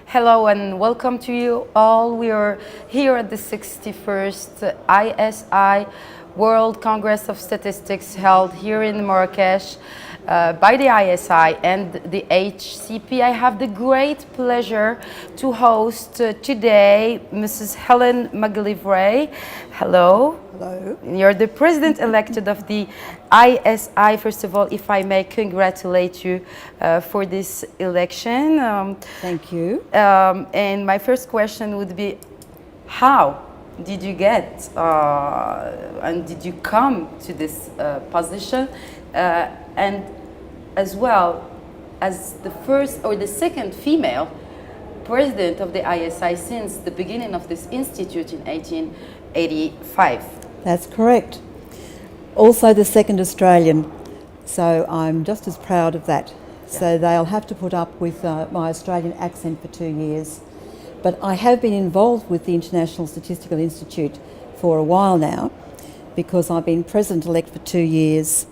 Hello and welcome to you all. We are here at the 61st ISI World Congress of Statistics held here in Marrakesh by the ISI and the HCP. I have the great pleasure to host today Mrs. Helen GILLIVRAY. Hello. Hello. You're the president-elected of the ISI. First of all, if I may congratulate you for this election. Thank you. And my first question would be, how did you get and did you come to this position? And as well as the first or the second female president of the ISI since the beginning of this institute in 1885. That's correct. Also the second Australian, so I'm just as proud of that. Yeah. So they'll have to put up with my Australian accent for 2 years. But I have been involved with the International Statistical Institute for a while now because I've been president-elect for 2 years.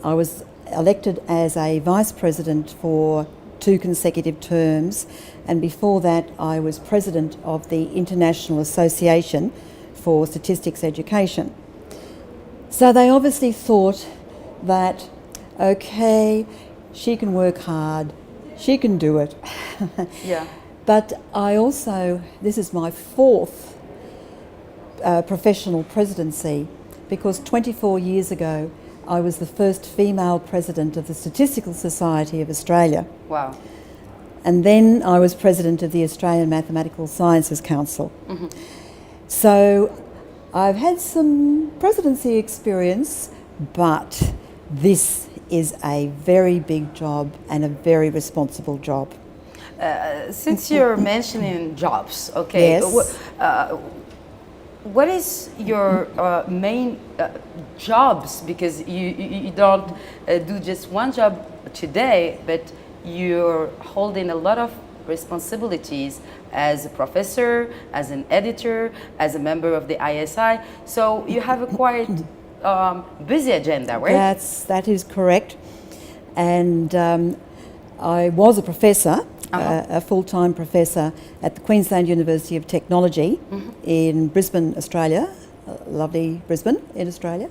I was elected as a vice president for 2 consecutive terms, and before that I was president of the International Association for Statistics Education. So they obviously thought that, okay, she can work hard, she can do it. Yeah. But I also, this is my 4th professional presidency, because 24 years ago I was the first female president of the Statistical Society of Australia. Wow. And then I was president of the Australian Mathematical Sciences Council. Mm-hmm. So I've had some presidency experience, but this is a very big job and a very responsible job. Since you're mentioning jobs, okay, yes. What is your main jobs? Because you don't do just one job today, but you're holding a lot of responsibilities as a professor, as an editor, as a member of the ISI. So you have a quite busy agenda, right? That is correct. And I was a professor. A full-time professor at the Queensland University of Technology in Brisbane, Australia, lovely Brisbane in Australia,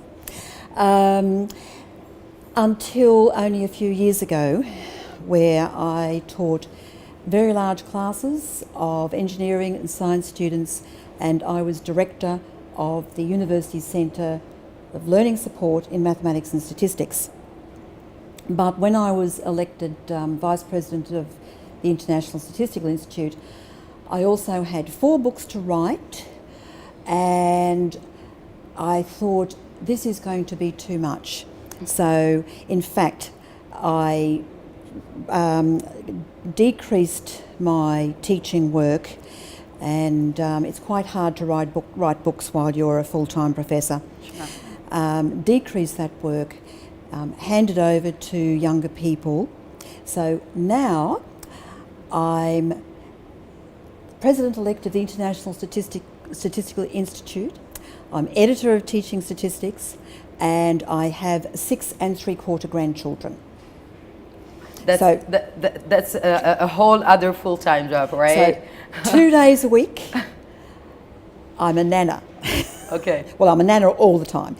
until only a few years ago, where I taught very large classes of engineering and science students, and I was director of the University Centre of Learning Support in Mathematics and Statistics. But when I was elected Vice President of the International Statistical Institute, I also had 4 books to write, and I thought this is going to be too much. So in fact I decreased my teaching work, and it's quite hard to write books while you're a full-time professor. Sure. Decreased that work, handed over to younger people. So now I'm president-elect of the International Statistical Institute. I'm editor of Teaching Statistics, and I have 6 3/4 grandchildren. That's a whole other full-time job, right? So 2 days a week, I'm a nana. Okay. Well, I'm a nana all the time.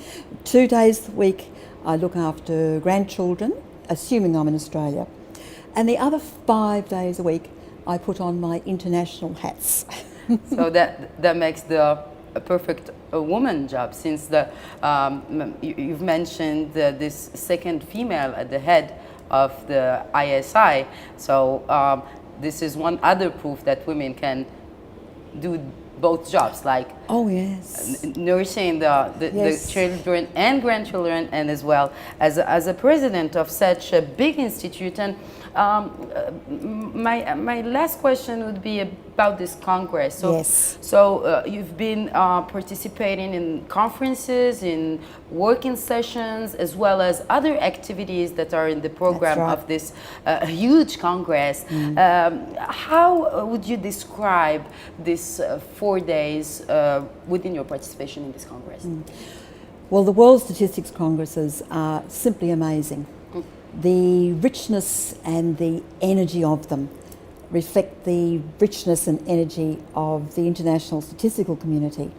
2 days a week, I look after grandchildren, assuming I'm in Australia. And the other 5 days a week, I put on my international hats. So that makes a perfect woman job, since you've mentioned this second female at the head of the ISI. So this is one other proof that women can do both jobs, like nursing the children and grandchildren, and as well as a president of such a big institute. And my last question would be about this Congress. So, so you've been participating in conferences, in working sessions, as well as other activities that are in the program of this huge Congress. How would you describe this 4 days within your participation in this Congress? Well, the World Statistics Congresses are simply amazing. The richness and the energy of them reflect the richness and energy of the international statistical community.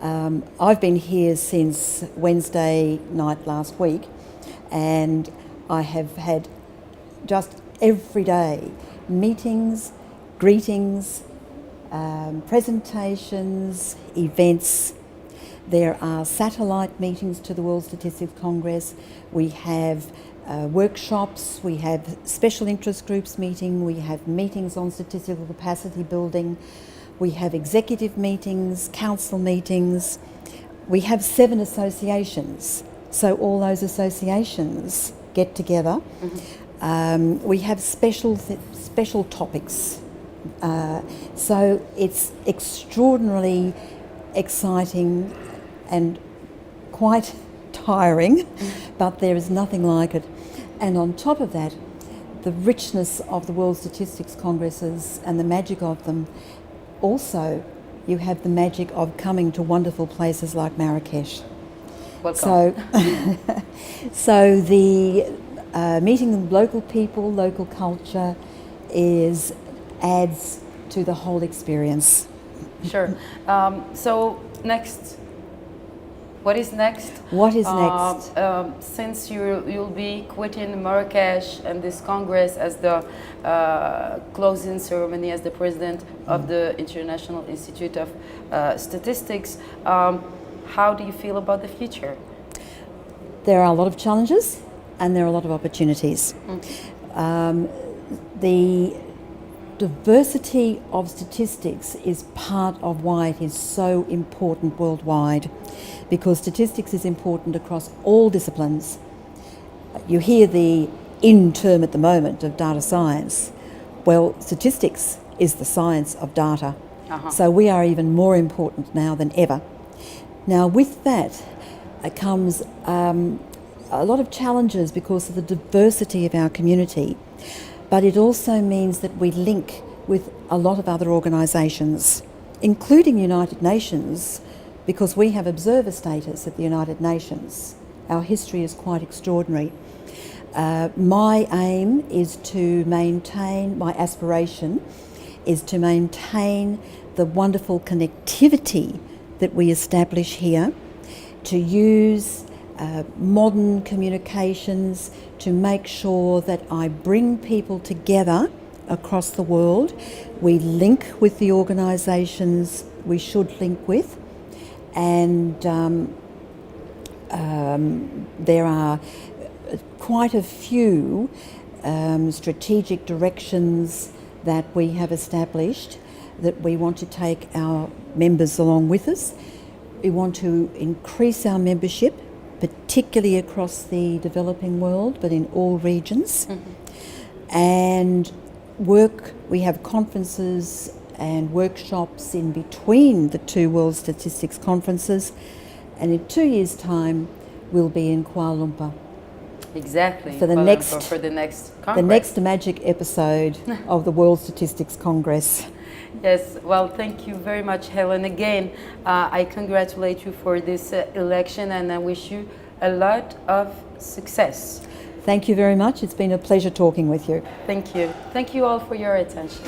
I've been here since Wednesday night last week, and I have had just every day meetings, greetings, presentations, events. There are satellite meetings to the World Statistics Congress. We have workshops, we have special interest groups meeting, we have meetings on statistical capacity building, we have executive meetings, council meetings. We have 7 associations, so all those associations get together. We have special topics. So it's extraordinarily exciting and quite tiring, but there is nothing like it. And on top of that, the richness of the World Statistics Congresses and the magic of them, also you have the magic of coming to wonderful places like Marrakesh. Welcome. So the meeting local people, local culture adds to the whole experience. Sure. So next, what is next? What is next? Since you'll be quitting Marrakesh and this Congress as the closing ceremony as the president of the International Institute of Statistics, how do you feel about the future? There are a lot of challenges and there are a lot of opportunities. The diversity of statistics is part of why it is so important worldwide, because statistics is important across all disciplines. You hear the in term at the moment of data science. Well, statistics is the science of data. So we are even more important now than ever. Now with that comes a lot of challenges because of the diversity of our community. But it also means that we link with a lot of other organisations, including United Nations, because we have observer status at the United Nations. Our history is quite extraordinary. My aim is to maintain, my aspiration is to maintain the wonderful connectivity that we establish here, to use modern communications to make sure that I bring people together across the world. We link with the organisations we should link with, and there are quite a few strategic directions that we have established that we want to take our members along with us. We want to increase our membership, particularly across the developing world, but in all regions. And we have conferences and workshops in between the 2 World Statistics Conferences, and in 2 years' time we'll be in Kuala Lumpur. Exactly. For the next Congress. The next magic episode of the World Statistics Congress. Yes, well, thank you very much, Helen. Again, I congratulate you for this election, and I wish you a lot of success. Thank you very much. It's been a pleasure talking with you. Thank you. Thank you all for your attention.